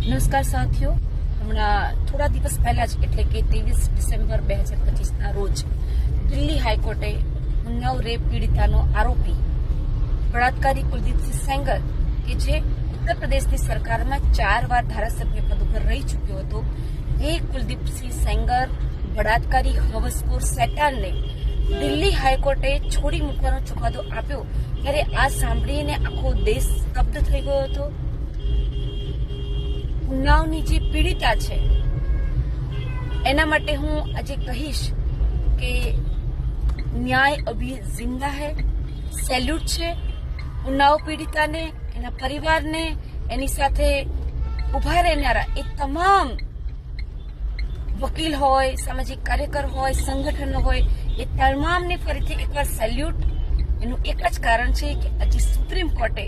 નમસ્કાર સાથીઓ, હમણાં થોડા દિવસ પહેલા જ એટલે કે 23 ડિસેમ્બર 2025ના રોજ દિલ્હી હાઈકોર્ટે ઉન્નાવ રેપ પીડિતાનો આરોપી બળાત્કારી કુલદીપસિંહ સેંગર કે જે ઉત્તર પ્રદેશની સરકારમાં 4 વાર ધારાસભ્ય પદ ઉપર રહી ચૂક્યો હતો, એ કુલદીપસિંહ સેંગર બળાત્કારી હવસખોર શેતાનને દિલ્હી હાઈકોર્ટે છોડી મૂકવાનો ચુકાદો આપ્યો ત્યારે આ સાંભળીને આખો દેશ સ્તબ્ધ થઈ ગયો હતો. ઉન્નાવની જે પીડિતા છે એના માટે હું આજે કહીશ કે ન્યાય અભી જિંદા હૈ. સેલ્યુટ છે ઉન્નાવ પીડિતાને, એના પરિવારને, એની સાથે ઉભા રહેનારા એ તમામ વકીલ હોય, સામાજિક કાર્યકર હોય, સંગઠનો હોય, એ તમામને ફરીથી એકવાર સેલ્યુટ. એનું એક જ કારણ છે કે આજે સુપ્રીમ કોર્ટે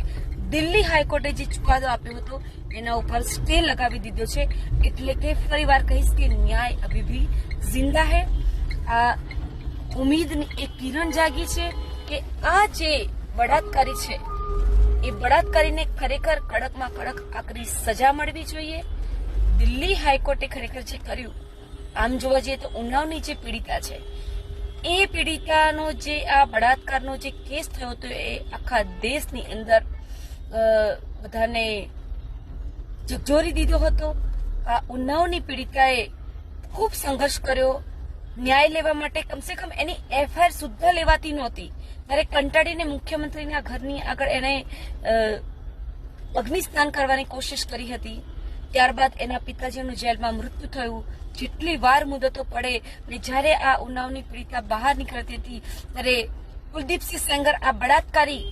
દિલ્હી હાઈકોર્ટે જે ચુકાદો આપ્યો હતો એના ઉપર સ્ટે લગાવી દીધો છે. એટલે કે ફરીવાર કહીશ કે ન્યાય અભી ભી જિંદા હૈ. આ ઉમ્મીદની એક કિરણ જાગી છે કે આ જે બળાત્કારી છે એ બળાત્કારીને ખરેખર કડકમાં કડક આકરી સજા મળવી જોઈએ. દિલ્હી હાઈકોર્ટે ખરેખર જે કર્યું, આમ જોવા જઈએ તો ઉન્નાવની જે પીડિતા છે એ પીડિતાનો જે આ બળાત્કારનો જે કેસ થયો હતો એ આખા દેશની અંદર બધાને ઝકઝોરી દીધો હતો. આ ઉન્નાવની પીડિતાએ ખૂબ સંઘર્ષ કર્યો ન્યાય લેવા માટે. કમસે કમ એની એફઆઈઆર સુદ્ધા લેવાતી નહોતી ત્યારે કંટાળીને મુખ્યમંત્રીના ઘરની આગળ એણે અગ્નિસ્નાન કરવાની કોશિશ કરી હતી. ત્યારબાદ એના પિતાજીનું જેલમાં મૃત્યુ થયું. જેટલી વાર મુદતો પડે અને જ્યારે આ ઉન્નાવની પીડિતા બહાર નીકળતી હતી ત્યારે કુલદીપસિંહ સેંગર આ બળાત્કારી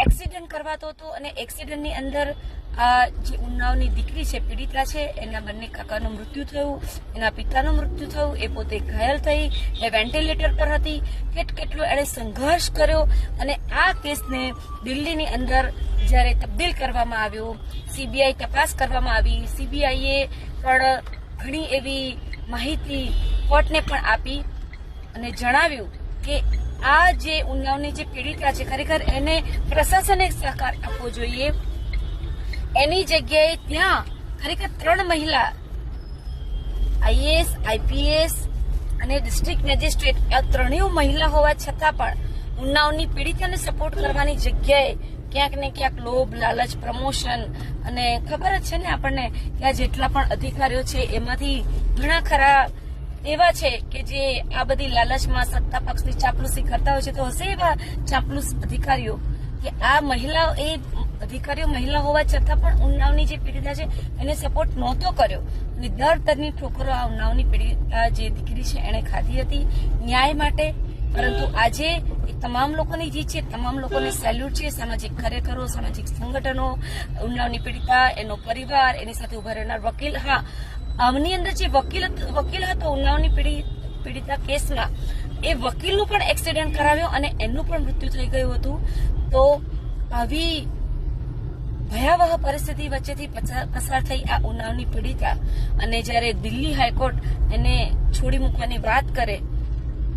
એક્સિડન્ટ કરવાતો હતો અને એક્સિડન્ટની અંદર આ જે ઉન્નાવની દીકરી છે, પીડિતા છે, એના બંને કાકાનું મૃત્યુ થયું, એના પિતાનું મૃત્યુ થયું, એ પોતે ઘાયલ થઈ, એ વેન્ટિલેટર પર હતી. કેટલો એણે સંઘર્ષ કર્યો અને આ કેસને દિલ્હીની અંદર જ્યારે તબદીલ કરવામાં આવ્યો, સીબીઆઈ તપાસ કરવામાં આવી, સીબીઆઈએ પણ ઘણી એવી માહિતી કોર્ટને પણ આપી અને જણાવ્યું કે આ જે ઉન્નાવની જે પીડિતા છે ખરેખર એને પ્રશાસને સહકાર આપવો જોઈએ. એની જગ્યાએ ત્યાં ખરેખર 3 મહિલા આઈએએસ, આઈપીએસ અને ડિસ્ટ્રિક્ટ મેજિસ્ટ્રેટ આ ત્રણેય મહિલા હોવા છતાં પણ ઉન્નાવની પીડિતાને સપોર્ટ કરવાની જગ્યાએ ક્યાંક ને ક્યાંક લોભ, લાલચ, પ્રમોશન અને ખબર જ છે ને આપણને કે આ જેટલા પણ અધિકારીઓ છે એમાંથી ઘણા ખરા એવા છે કે જે આ બધી લાલચમાં સત્તા પક્ષની ચાપલુસી કરતા હોય છે. તો હશે એવા ચાપલુસ અધિકારીઓ કે આ મહિલાઓ, એ અધિકારીઓ મહિલા હોવા છતાં પણ ઉન્નાવની જે પીડિતા છે એને સપોર્ટ નહોતો કર્યો અને દરની ઠોકરો આ ઉન્નાવની પીડિતા જે દીકરી છે એને ખાધી હતી ન્યાય માટે. પરંતુ આજે એ તમામ લોકોની જીત છે, તમામ લોકોને સેલ્યુટ છે. સામાજિક કાર્યકરો, સામાજિક સંગઠનો, ઉન્નાવની પીડિતા, એનો પરિવાર, એની સાથે ઉભા રહેનાર વકીલ. હા, આમની અંદર જે વકીલ હતો ઉન્નાવની પીડિતા કેસમાં, એ વકીલનું પણ એક્સિડન્ટ કરાવ્યો અને એનું પણ મૃત્યુ થઈ ગયું હતું. તો આવી ભયાવહ પરિસ્થિતિ વચ્ચેથી પસાર થઈ આ ઉન્નાવની પીડિતા અને જ્યારે દિલ્હી હાઈકોર્ટ એને છોડી મૂકવાની વાત કરે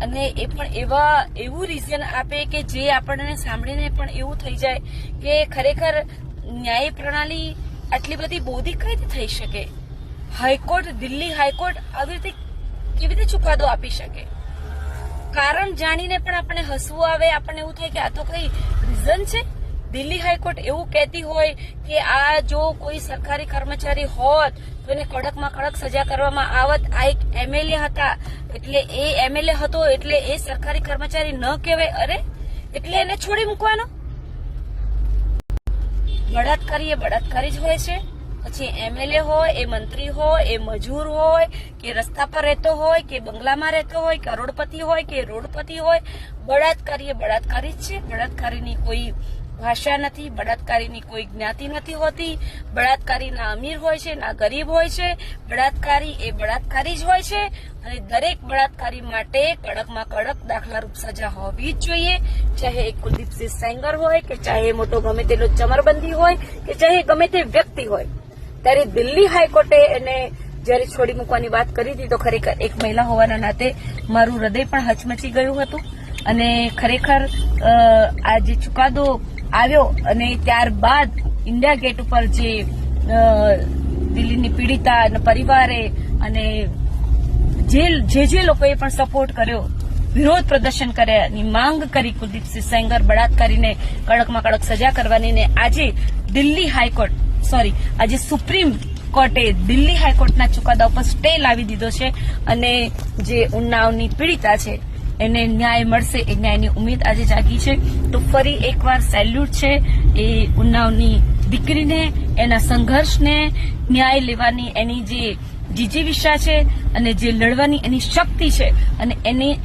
અને એ પણ એવું રીઝન આપે કે જે આપણને સાંભળીને પણ એવું થઈ જાય કે ખરેખર ન્યાય પ્રણાલી આટલી બધી બોધી કઈ રીતે થઈ શકે? હાઈકોર્ટ, દિલ્હી હાઈકોર્ટ આવી રીતે કેવી રીતે ચુકાદો આપી શકે? કારણ જાણીને પણ આપણને હસવું આવે, આપણને એવું થાય કે આ તો કઈ રીઝન છે? દિલ્હી હાઈકોર્ટ એવું કહેતી હોય કે આ જો કોઈ સરકારી કર્મચારી હોત તો એને કડકમાં કડક સજા કરવામાં આવત. આ એક એમએલએ હતા એટલે એ એમએલએ હતો એટલે એ સરકારી કર્મચારી ન કહેવાય. અરે, એટલે એને છોડી મૂકવાનો? બળાત્કારી એ બળાત્કારી જ હોય છે. પછી એમએલએ હોય, એ મંત્રી હોય, એ મજૂર હોય, કે રસ્તા પર રહેતો હોય, કે બંગલામાં રહેતો હોય, કરોડપતિ હોય, કે રોડપતિ હોય, બળાત્કારી એ બળાત્કારી જ છે. બળાત્કારીની કોઈ ભાષા નથી, બળાત્કારીની કોઈ જ્ઞાતિ નથી હોતી. બળાત્કારી ના અમીર હોય છે, ના ગરીબ હોય છે. બળાત્કારી એ બળાત્કારી જ હોય છે અને દરેક બળાત્કારી માટે કડકમાં કડક દાખલારૂપ સજા હોવી જ જોઈએ. ચાહે એ કુલદીપસિંહ સેંગર હોય, કે ચાહે મોટો ગમે તેનો ચમરબંધી હોય, કે ચાહે ગમે તે વ્યક્તિ હોય. ત્યારે દિલ્હી હાઈકોર્ટે એને જયારે છોડી મૂકવાની વાત કરી હતી તો ખરેખર એક મહિલા હોવાના નાતે મારું હૃદય પણ હચમચી ગયું હતું અને ખરેખર આ જે ચુકાદો આવ્યો અને ત્યારબાદ ઇન્ડિયા ગેટ ઉપર જે દિલ્હીની પીડિતા અને પરિવારે અને જે લોકોએ પણ સપોર્ટ કર્યો, વિરોધ પ્રદર્શન કર્યાની માંગ કરી કુલદીપસિંહ સેંગર બળાત્કારીને કડકમાં કડક સજા કરવાની ને આજે સુપ્રીમ કોર્ટે દિલ્હી હાઈકોર્ટના ચુકાદા ઉપર સ્ટે લાવી દીધો છે અને જે ઉન્નાવની પીડિતા છે એને ન્યાય મળશે એ ન્યાયની ઉમેદ આજે જાગી છે. તો ફરી એકવાર સેલ્યુટ છે એ ઉન્નાવની દીકરીને, એના સંઘર્ષને, ન્યાય લેવાની એની જે જીજીવિષા છે અને જે લડવાની એની શક્તિ છે અને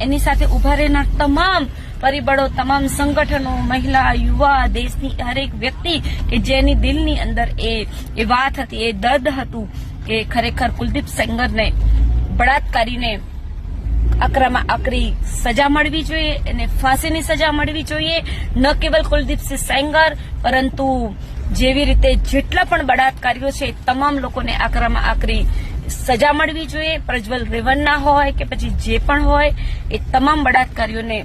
એની સાથે ઉભા રહેનાર તમામ પરિબળો, તમામ સંગઠનો, મહિલા, યુવા, દેશની હરેક વ્યક્તિ કે જેની દિલની અંદર એ વાત હતી, એ દર્દ હતું કે ખરેખર કુલદીપ સેંગરને બળાત્કારીને આકરામાં આકરી સજા મળવી જોઈએ, એને ફાંસીની સજા મળવી જોઈએ. ન કેવલ કુલદીપસિંહ સેંગર પરંતુ જેવી રીતે જેટલા પણ બળાત્કારીઓ છે તમામ લોકોને આકરામાં આકરી સજા મળવી જોઈએ. પ્રજ્વલ રેવન્ના હોય કે પછી જે પણ હોય એ તમામ બળાત્કારીઓને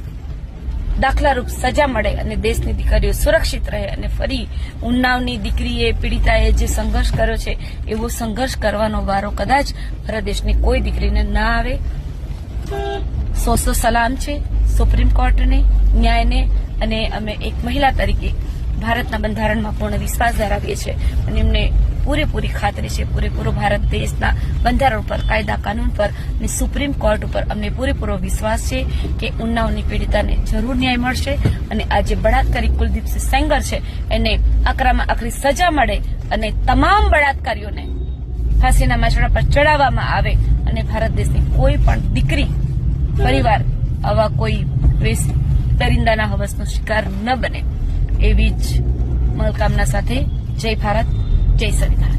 દાખલારૂપ સજા મળે અને દેશની દીકરીઓ સુરક્ષિત રહે અને ફરી ઉન્નાવની દીકરીએ, પીડિતાએ જે સંઘર્ષ કર્યો છે એવો સંઘર્ષ કરવાનો વારો કદાચ ભારત દેશની કોઈ દીકરીને ના આવે. સો સલામ છે સુપ્રીમ કોર્ટને, ન્યાયને અને અમે એક મહિલા તરીકે ભારતના બંધારણમાં પૂર્ણ વિશ્વાસ ધરાવીએ છીએ અને એમને પૂરેપૂરી ખાતરી છે, પૂરેપૂરો ભારત દેશના બંધારણ ઉપર, કાયદા કાનૂન પર અને સુપ્રીમ કોર્ટ ઉપર અમને પૂરેપૂરો વિશ્વાસ છે કે ઉન્નાવની પીડિતાને જરૂર ન્યાય મળશે અને આ જે બળાત્કારી કુલદીપસિંહ સેંગર છે એને આકરામાં આકરી સજા મળે અને તમામ બળાત્કારીઓને ફાંસીના માચડા પર ચડાવવામાં આવે અને ભારત દેશની કોઈ પણ દીકરી, પરિવાર આવા કોઈ દરિંદાના હવસનો શિકાર ન બને એવી જ મનોકામના સાથે જય ભારત, જય સંવિધાન.